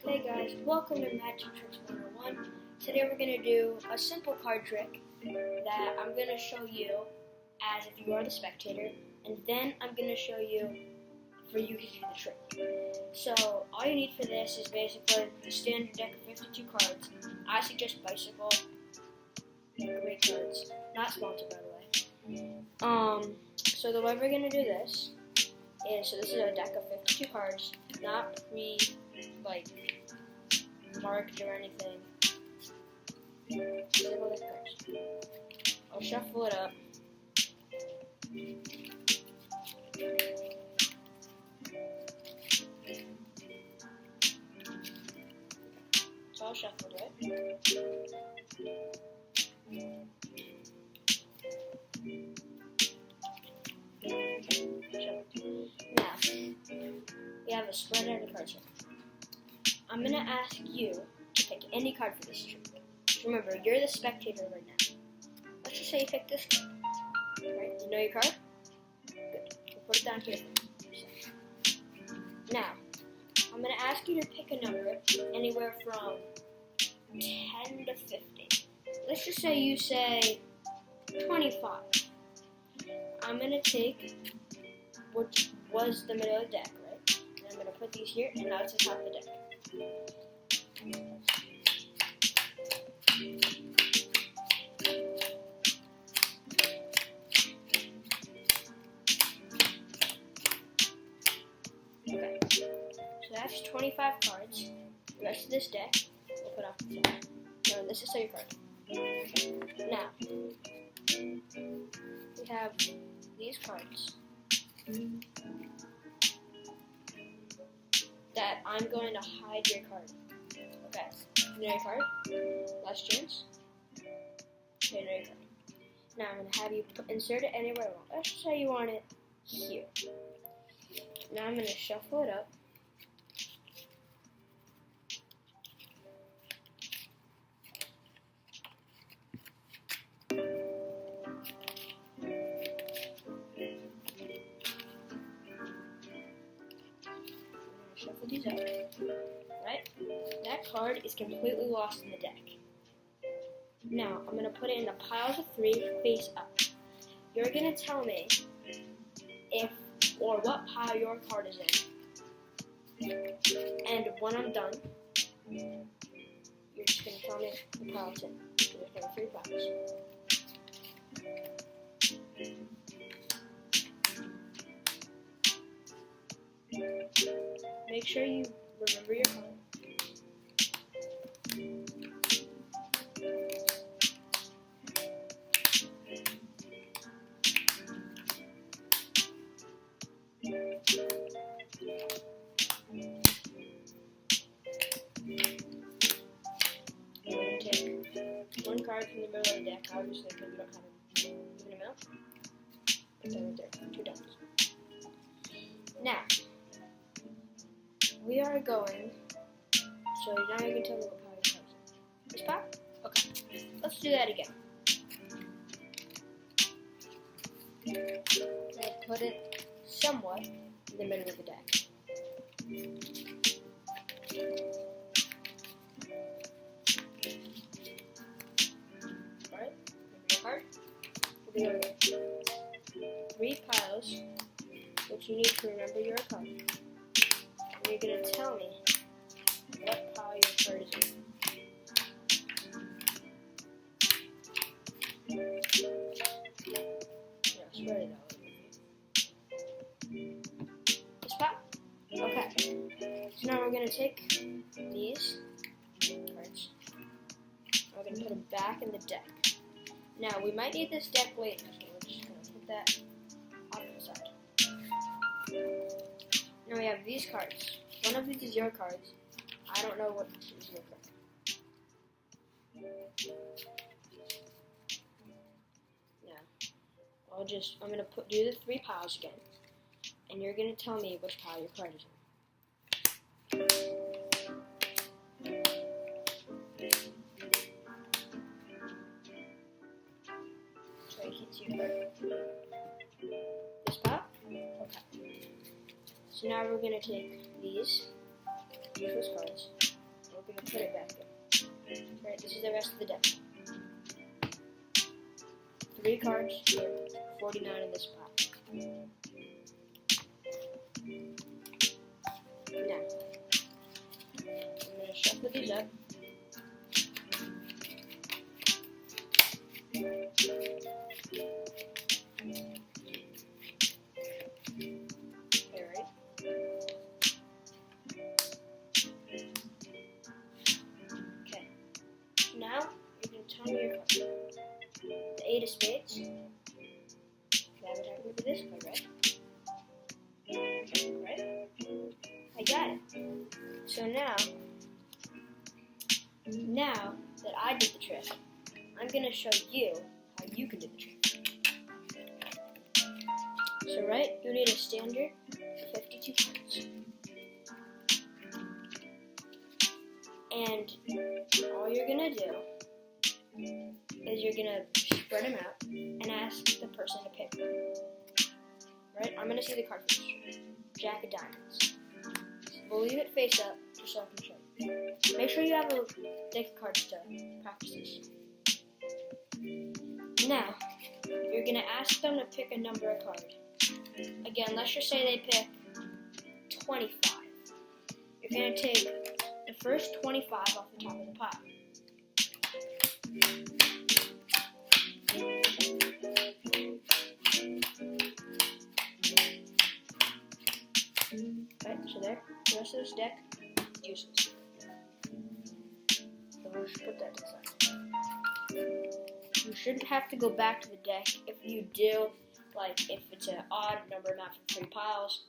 Hey guys, welcome to Magic Tricks 101. Today we're going to do a simple card trick that I'm going to show you as if you are the spectator, and then I'm going to show you for you to do the trick. So all you need for this is basically the standard deck of 52 cards. I suggest Bicycle, great cards, not sponsored by the way. So the way we're going to do this is, this is a deck of 52 cards, not marked or anything. I'll shuffle it up. So I'll shuffle it. Now, we have a spread out of cards here. I'm going to ask you to pick any card for this trick. Remember, you're the spectator right now. Let's just say you pick this card. Right? You know your card? Good. We'll put it down here. Now, I'm going to ask you to pick a number anywhere from 10 to 50. Let's just say you say 25. I'm going to take what was the middle of the deck, right? And I'm going to put these here, and now it's the top of the deck. Okay, so that's 25 cards. The rest of this deck, we'll put off the side. Now, this is your card. Now, we have these cards that I'm going to hide your card. Okay, you know your card? Last chance. Okay, know your card. Now I'm going to have you insert it anywhere you want. Let's just say you want it here. Now I'm going to shuffle it up. Shuffle these up. Right? That card is completely lost in the deck. Now, I'm going to put it in a pile of 3 face up. You're going to tell me if or what pile your card is in. And when I'm done, you're just going to tell me the pile it's in. So there's going to be 3 piles. Make sure you remember your card. I'm going to take one card from the middle of the deck, obviously, because we don't have an even amount. Put that right there, 2 dots. Now, we are going, so now you can tell me what pile your cards in. This pile? Okay, let's do that again. I'll put it somewhat in the middle of the deck. Alright, remember your card? We'll be over 3 piles, which you need to remember your card. And you're going to tell me what pile your card is in. Spread it out. This pile? Okay. So now we're going to take these cards. We're going to put them back in the deck. Now, we might need this deck later, so we're just going to put that off to the side. Now we have these cards. One of these is your cards. I don't know what is your card. I'm going to do the 3 piles again, and you're going to tell me which pile your card is in. So you can see your card. This pile? Okay. So now we're going to take these useless cards, put it back in. Right, this is the rest of the deck. 3 cards here, 49 in this pile. Now, I'm going to shuffle these up. Alright. Okay. Now, you can tell me your card. The 8 of spades. That would have to be this card, right? Right? I got it. So now that I did the trick, I'm going to show you how you can do the trick. So right, you need a standard 52 cards. And all you're going to do is you're going to spread them out and ask the person to pick. Right? I'm going to see the card first. Jack of Diamonds. We'll leave it face up just so I can show you. Make sure you have a deck of cards to practice this. Now, you're going to ask them to pick a number of cards. Again, let's just say they pick 25. You're going to take the first 25 off the top of the pile. Right, so there, the rest of this deck is useless. So we'll just put that to the side. You shouldn't have to go back to the deck. If you do, like if it's an odd number not from 3 piles,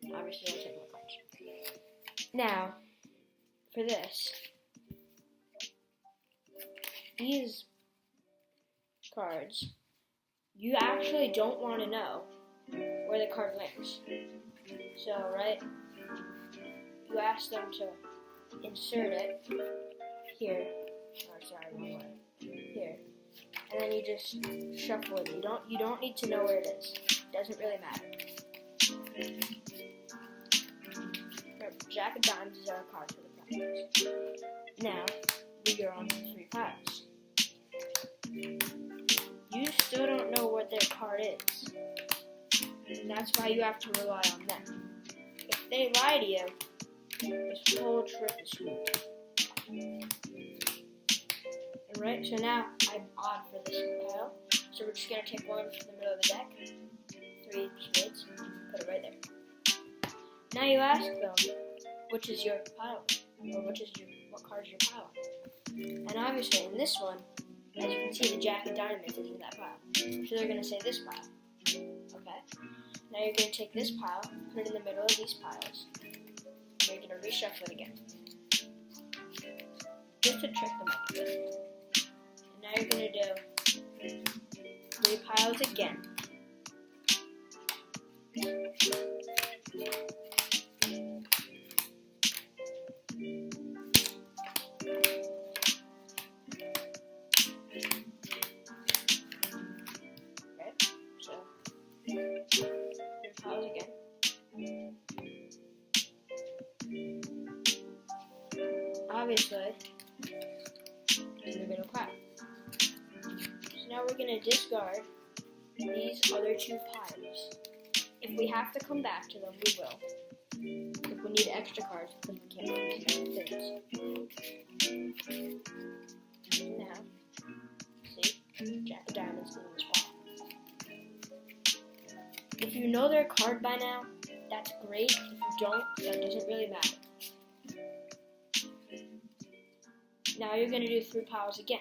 then obviously I'll take more cards. Now, for this, these cards, you actually don't want to know where the card lands. So, right, you ask them to insert it here, or sorry, wrong way, here, and then you just shuffle it. You don't need to know where it is. It doesn't really matter. Remember, Jack of Diamonds is our card for the piles. Now, we are on 3 piles. You still don't know what their card is. And that's why you have to rely on them. If they lie to you, this whole trick is screwed. Alright, so now I'm odd for this pile. So we're just going to take one from the middle of the deck. 3 spades. Put it right there. Now you ask them, which is your pile? Or what card is your pile? And obviously in this one, as you can see, the Jack of Diamonds is in that pile. So they're going to say this pile. Okay? Now you're going to take this pile, put it in the middle of these piles, and you're going to reshuffle it again. Just to trick them up a bit. And now you're going to do 3 piles again. Piles again. Obviously, you're going to clap. So now we're going to discard these other 2 piles. If we have to come back to them, we will. If we need extra cards, because we can't use things. Now, see, Jack of Diamonds in this pile. If you know their card by now, that's great. If you don't, that doesn't really matter. Now you're going to do 3 piles again.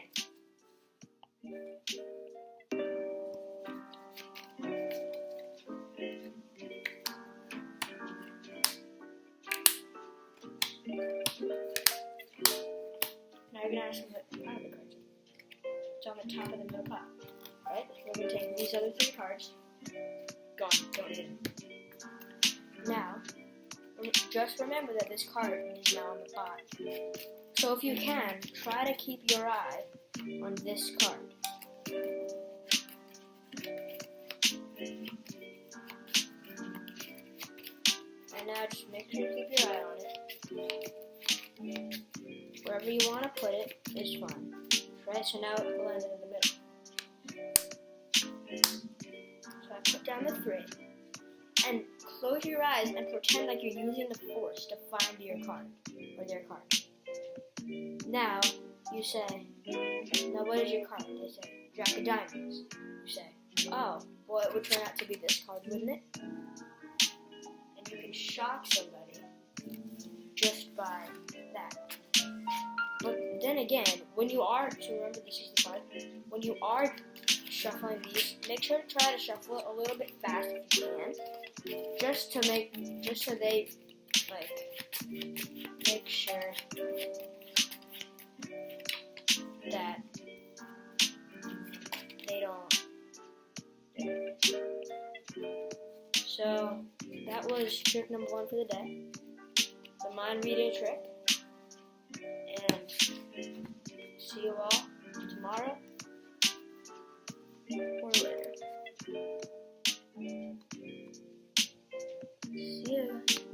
Now you're going to ask them what pile the cards are. It's on the top of the middle pile. Right? We're going to take these other 3 cards. Gone. Don't need them. Now, just remember that this card is now on the bottom. So if you can, try to keep your eye on this card. And now just make sure you keep your eye on it. Wherever wherever you want to put it is fine. Right, so now it landed in the middle. So I put down the 3. And close your eyes and pretend like you're using the force to find your card, or their card. Now, you say, now what is your card? They say, Jack of Diamonds. You say, oh, well it would turn out to be this card, wouldn't it? And you can shock somebody just by that. But then again, when you are, so remember this is the card, when you are shuffling these, make sure to try to shuffle it a little bit fast if you can. Just so they, make sure that they don't. So, that was trick number 1 for the day. The mind reading trick. And see you all tomorrow. Or